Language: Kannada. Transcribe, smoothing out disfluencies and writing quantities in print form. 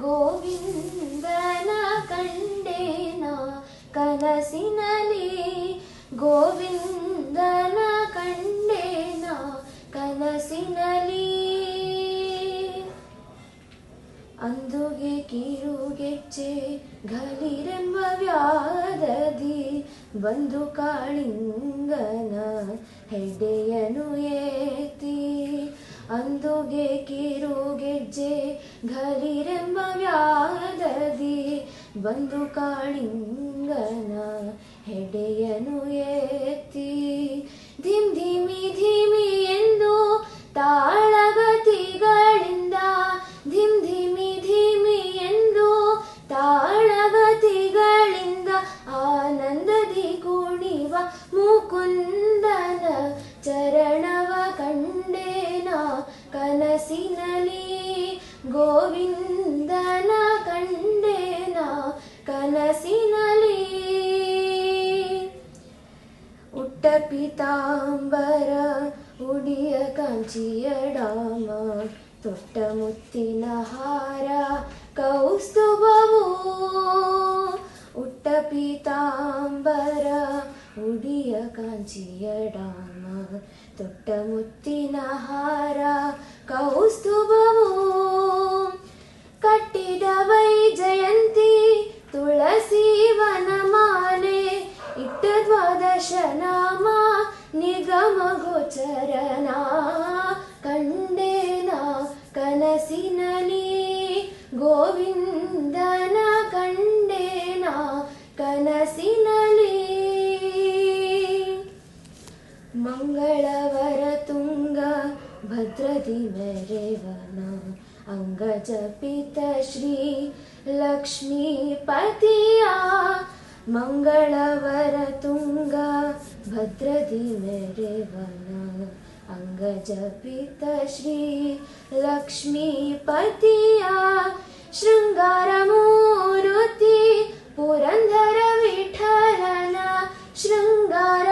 ಗೋವಿಂದನ ಕಂಡೇನ ಕನಸಿನಲಿ, ಗೋವಿಂದನ ಕಂಡೇನ ಕನಸಿನಲಿ. ಅಂದುಗೆ ಕಿರುಗೆಜ್ಜೆ ಘಲಿರೆಂಬ ವ್ಯಾಧದಿ ಬಂದು ಕಾಳಿಂಗನ ಹೆಡೆಯನು ಏತಿ. ಅಂದುಗೆ ಕಿರುಗೆಜ್ಜೆ ಘಲಿರೆಂಬ ವ್ಯಾಧದಿ ಬಂದು ಕಾಳಿಂಗನ ಹೆಡೆಯನು ಏತಿ. ಧಿಮ್ ಧಿಮಿ ಧಿಮಿ ಎಂದು ತಾಳಗತಿಗಳಿಂದ, ಧಿಮ್ ಧಿಮಿ ಧಿಮಿ ಎಂದು ತಾಳಗತಿಗಳಿಂದ ಆನಂದದಿ ಕುಣಿವ ಮುಕುಂದನ ಚರಣವ ಕಂಡೇನ ಕನಸಿನಲಿ, ಗೋವಿಂದನ ಕಂಡೇನ ಕನಸಿನಲಿ. ಉಟ್ಟ ಪೀತಾಂಬರ ಉಡಿಯ ಕಾಂಚಿಯಡಾಮ, ತೊಟ್ಟ ಮುತ್ತಿನ ಹಾರ ಕೌಸ್ತುಭವು. ಉಟ್ಟ ಪೀತಾಂಬರ ಉಡಿಯ ಕಾಂಚಿಯಡಾಮ, ತೊಟ್ಟ ಮುತ್ತಿನ ಹಾರ ಕೌಸ್ತುಭವು. ಕಟ್ಟಿದ ವೈಜಯಂತಿ ತುಳಸಿ ವನಮಾಲೆ, ಇಟ್ಟ ದ್ವಾದಶ ನಾಮ ನಿಗಮ ಗೋಚರನ ಕಂಡೇನ ಕನಸಿನಲಿ, ಗೋವಿಂದನ ಕಂಡೇನ ಕನಸಿನಲಿ. ಮಂಗಳವರ ತುಂಗ ಭದ್ರದಿ ಮೆರೆವನ, ಅಂಗಜಪಿತ ಶ್ರೀ ಲಕ್ಷ್ಮೀಪತಿಯ. ಮಂಗಳವರ ತುಂಗ ಭದ್ರದಿ ಮೆರೆವನ, ಅಂಗಜಪಿತ ಶ್ರೀ ಲಕ್ಷ್ಮೀಪತಿಯ. ಶೃಂಗಾರ ಮೂರುತಿ ಪುರಂದರ ವಿಠಲನ, ಶೃಂಗಾರ